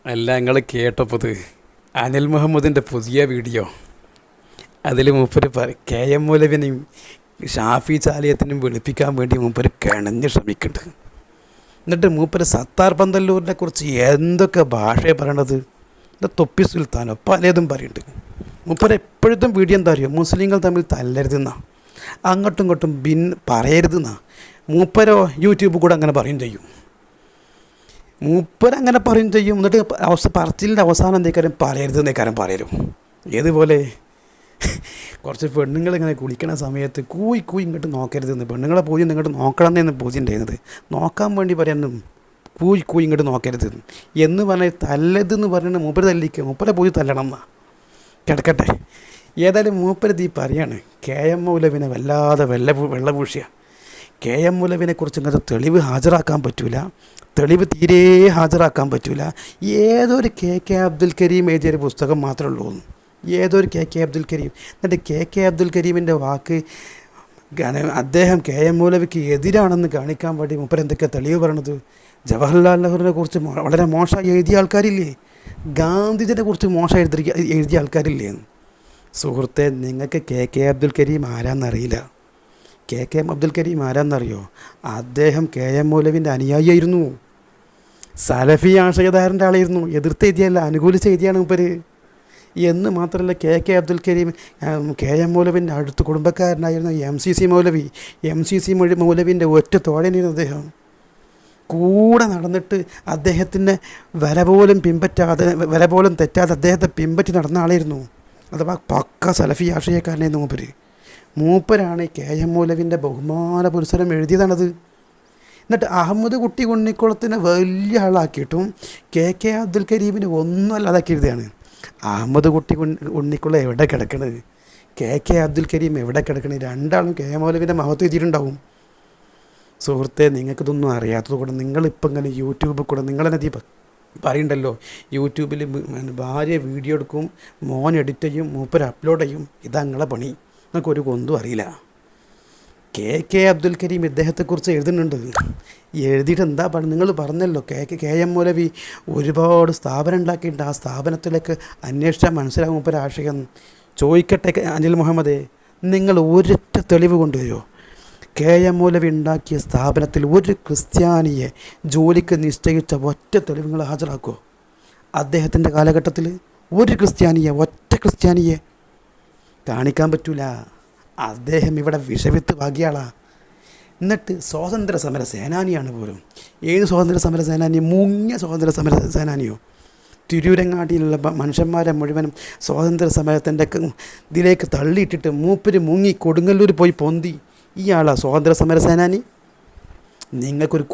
അല്ല നിങ്ങൾ കേട്ടപ്പോൾ അനിൽ മുഹമ്മദിൻ്റെ പുതിയ വീഡിയോ അതിൽ മൂപ്പര് കെ എം മൗലവിനെയും ഷാഫി ചാലിയത്തിനും വെളുപ്പിക്കാൻ വേണ്ടി മൂപ്പര് കിണഞ്ഞ് ശ്രമിക്കുന്നുണ്ട്. എന്നിട്ട് മൂപ്പര് സത്താർ പന്തല്ലൂരിനെ കുറിച്ച് എന്തൊക്കെ ഭാഷയെ പറയണത്, എന്താ തൊപ്പി സുൽത്താനോ പലതും പറയുന്നുണ്ട്. മൂപ്പര് എപ്പോഴത്തും വീഡിയോ എന്താ അറിയോ, മുസ്ലിങ്ങൾ തമ്മിൽ തല്ലരുതെന്നാ, അങ്ങോട്ടും ഇങ്ങോട്ടും പറയരുതെന്നാ. മൂപ്പരോ യൂട്യൂബ് കൂടെ അങ്ങനെ പറയും ചെയ്യും, മൂപ്പരങ്ങനെ പറയും ചെയ്യും. എന്നിട്ട് പറച്ചിലിൻ്റെ അവസാനം എന്തേക്കാരും പറയരുതെന്നേക്കാരും പറയലും. ഏതുപോലെ കുറച്ച് പെണ്ണുങ്ങളിങ്ങനെ കുളിക്കണ സമയത്ത് കൂയി ഇങ്ങോട്ട് നോക്കരുതെന്ന്, പെണ്ണുങ്ങളെ പൂജ ഇങ്ങോട്ട് നോക്കണമെന്നാണ് പൂജ ഉണ്ടായിരുന്നത്, നോക്കാൻ വേണ്ടി പറയാനും കൂയി ഇങ്ങോട്ട് നോക്കരുത് എന്ന് പറഞ്ഞാൽ തല്ലതെന്ന് പറയുന്നത് മൂപ്പര് തല്ലിക്കുക, മൂപ്പരെ പൂജ തല്ലണം എന്നാ. കിടക്കട്ടെ, ഏതായാലും മൂപ്പരത് ഈ പറയാണ് കെ എം മൗലവിനെ വല്ലാതെ വെള്ളപൂശിയ. കെ എം മൗലവിനെ കുറിച്ച് ഇങ്ങനത്തെ തെളിവ് ഹാജരാക്കാൻ പറ്റൂല, തെളിവ് തീരെ ഹാജരാക്കാൻ പറ്റൂല. ഏതൊരു കെ അബ്ദുൽ കരീം എഴുതിയൊരു പുസ്തകം മാത്രമേ ഉള്ളൂ, ഏതൊരു കെ അബ്ദുൽ കരീം. എന്നിട്ട് കെ അബ്ദുൽ കരീമിൻ്റെ വാക്ക് അദ്ദേഹം കെ എം മൗലവിക്ക് എതിരാണെന്ന് കാണിക്കാൻ വേണ്ടി മൂപ്പര് എന്തൊക്കെ തെളിവ് പറയണത്. ജവഹർലാൽ നെഹ്റുവിനെ കുറിച്ച് വളരെ മോശമായി എഴുതിയ ആൾക്കാരില്ലേ, ഗാന്ധിജിനെ കുറിച്ച് മോശം എഴുതിയ ആൾക്കാരില്ലേ. സുഹൃത്തെ, നിങ്ങൾക്ക് കെ അബ്ദുൽ കരീം ആരാന്നറിയില്ല. കെ അബ്ദുൽ കരീം ആരാന്നറിയോ? അദ്ദേഹം കെ എം മൗലവിൻ്റെ അനുയായിയായിരുന്നു, സലഫി ആശയധാരൻ്റെ ആളായിരുന്നു. എതിർത്ത് എഴുതിയല്ല, അനുകൂലിച്ച് എഴുതിയാണ് മൂപ്പര്. എന്ന് മാത്രമല്ല, K Abdul Kareem K M മൗലവിൻ്റെ അടുത്ത് കുടുംബക്കാരനായിരുന്നു MCC മൗലവി. MCC മൗലവിൻ്റെ ഒറ്റ തോഴനായിരുന്നു അദ്ദേഹം. കൂടെ നടന്നിട്ട് അദ്ദേഹത്തിൻ്റെ വില പോലും തെറ്റാതെ അദ്ദേഹത്തെ പിൻപറ്റി നടന്ന ആളായിരുന്നു. അഥവാ പക്ക സലഫി ആശയക്കാരനായിരുന്നു മൂപ്പരാണ് കെ എം മൗലവിൻ്റെ ബഹുമാന പുരസ്സരം എഴുതിയതാണത്. എന്നിട്ട് അഹമ്മദ് കുട്ടി ഉണ്ണിക്കുളത്തിനെ വലിയ ആളാക്കിയിട്ടും കെ അബ്ദുൽ കരീമിനെ ഒന്നും അല്ലാതാക്കി എഴുതിയാണ്. അഹമ്മദ് കുട്ടി ഉണ്ണിക്കുളം എവിടെ കിടക്കണത്, കെ അബ്ദുൽ കരീം എവിടെ കിടക്കണത്? രണ്ടാളും കെ എം മൗലവിൻ്റെ മഹത്വം എഴുതിയിട്ടുണ്ടാവും. സുഹൃത്തെ, നിങ്ങൾക്കിതൊന്നും അറിയാത്തത് കൂടെ നിങ്ങളിപ്പോൾ ഇങ്ങനെ യൂട്യൂബിൽ കൂടെ നിങ്ങളെന്നെ പറയുന്നുണ്ടല്ലോ, യൂട്യൂബിൽ ഭാര്യ വീഡിയോ എടുക്കും, മോൻ എഡിറ്റ് ചെയ്യും, മൂപ്പർ അപ്ലോഡ് ചെയ്യും. ഇതാ നിങ്ങളെ പണി, നിങ്ങൾക്കൊരു കൊന്തും അറിയില്ല. കെ അബ്ദുൽ കരീം ഇദ്ദേഹത്തെക്കുറിച്ച് എഴുതുന്നുണ്ട്. എഴുതിയിട്ട് എന്താ പറയുക, നിങ്ങൾ പറഞ്ഞല്ലോ കെ എം മൗലവി ഒരുപാട് സ്ഥാപനം ഉണ്ടാക്കിയിട്ടുണ്ട്, ആ സ്ഥാപനത്തിലേക്ക് അന്വേഷിച്ചാൽ മനസ്സിലാകും മൂപ്പർ ആശയം. ചോദിക്കട്ടെ അനിൽ മുഹമ്മദേ, നിങ്ങൾ ഒരൊറ്റ തെളിവ് കൊണ്ടുവരുമോ? കെ എം മൗലവി ഉണ്ടാക്കിയ സ്ഥാപനത്തിൽ ഒരു ക്രിസ്ത്യാനിയെ ജോലിക്ക് നിശ്ചയിച്ച ഒറ്റ തെളിവുകൾ ഹാജരാക്കുമോ? അദ്ദേഹത്തിൻ്റെ കാലഘട്ടത്തിൽ ഒരു ഒറ്റ ക്രിസ്ത്യാനിയെ കാണിക്കാൻ പറ്റൂല. അദ്ദേഹം ഇവിടെ വിഷവിത്ത് ഭാഗ്യാളാണ്. എന്നിട്ട് സ്വാതന്ത്ര്യ സമര സേനാനിയാണ് പോലും. ഏത് സ്വാതന്ത്ര്യ സമര സേനാനി? മുങ്ങിയ സ്വാതന്ത്ര്യ സമര സേനാനിയോ? തിരൂരങ്ങാടിയിലുള്ള മനുഷ്യന്മാരെ മുഴുവനും സ്വാതന്ത്ര്യ സമരത്തിൻ്റെ ഇതിലേക്ക് തള്ളിയിട്ടിട്ട് മൂപ്പര് മുങ്ങി കൊടുങ്ങല്ലൂർ പോയി പൊന്തി. ഇയാളാ സ്വാതന്ത്ര്യ സമര സേനാനി? നിങ്ങൾക്കൊരു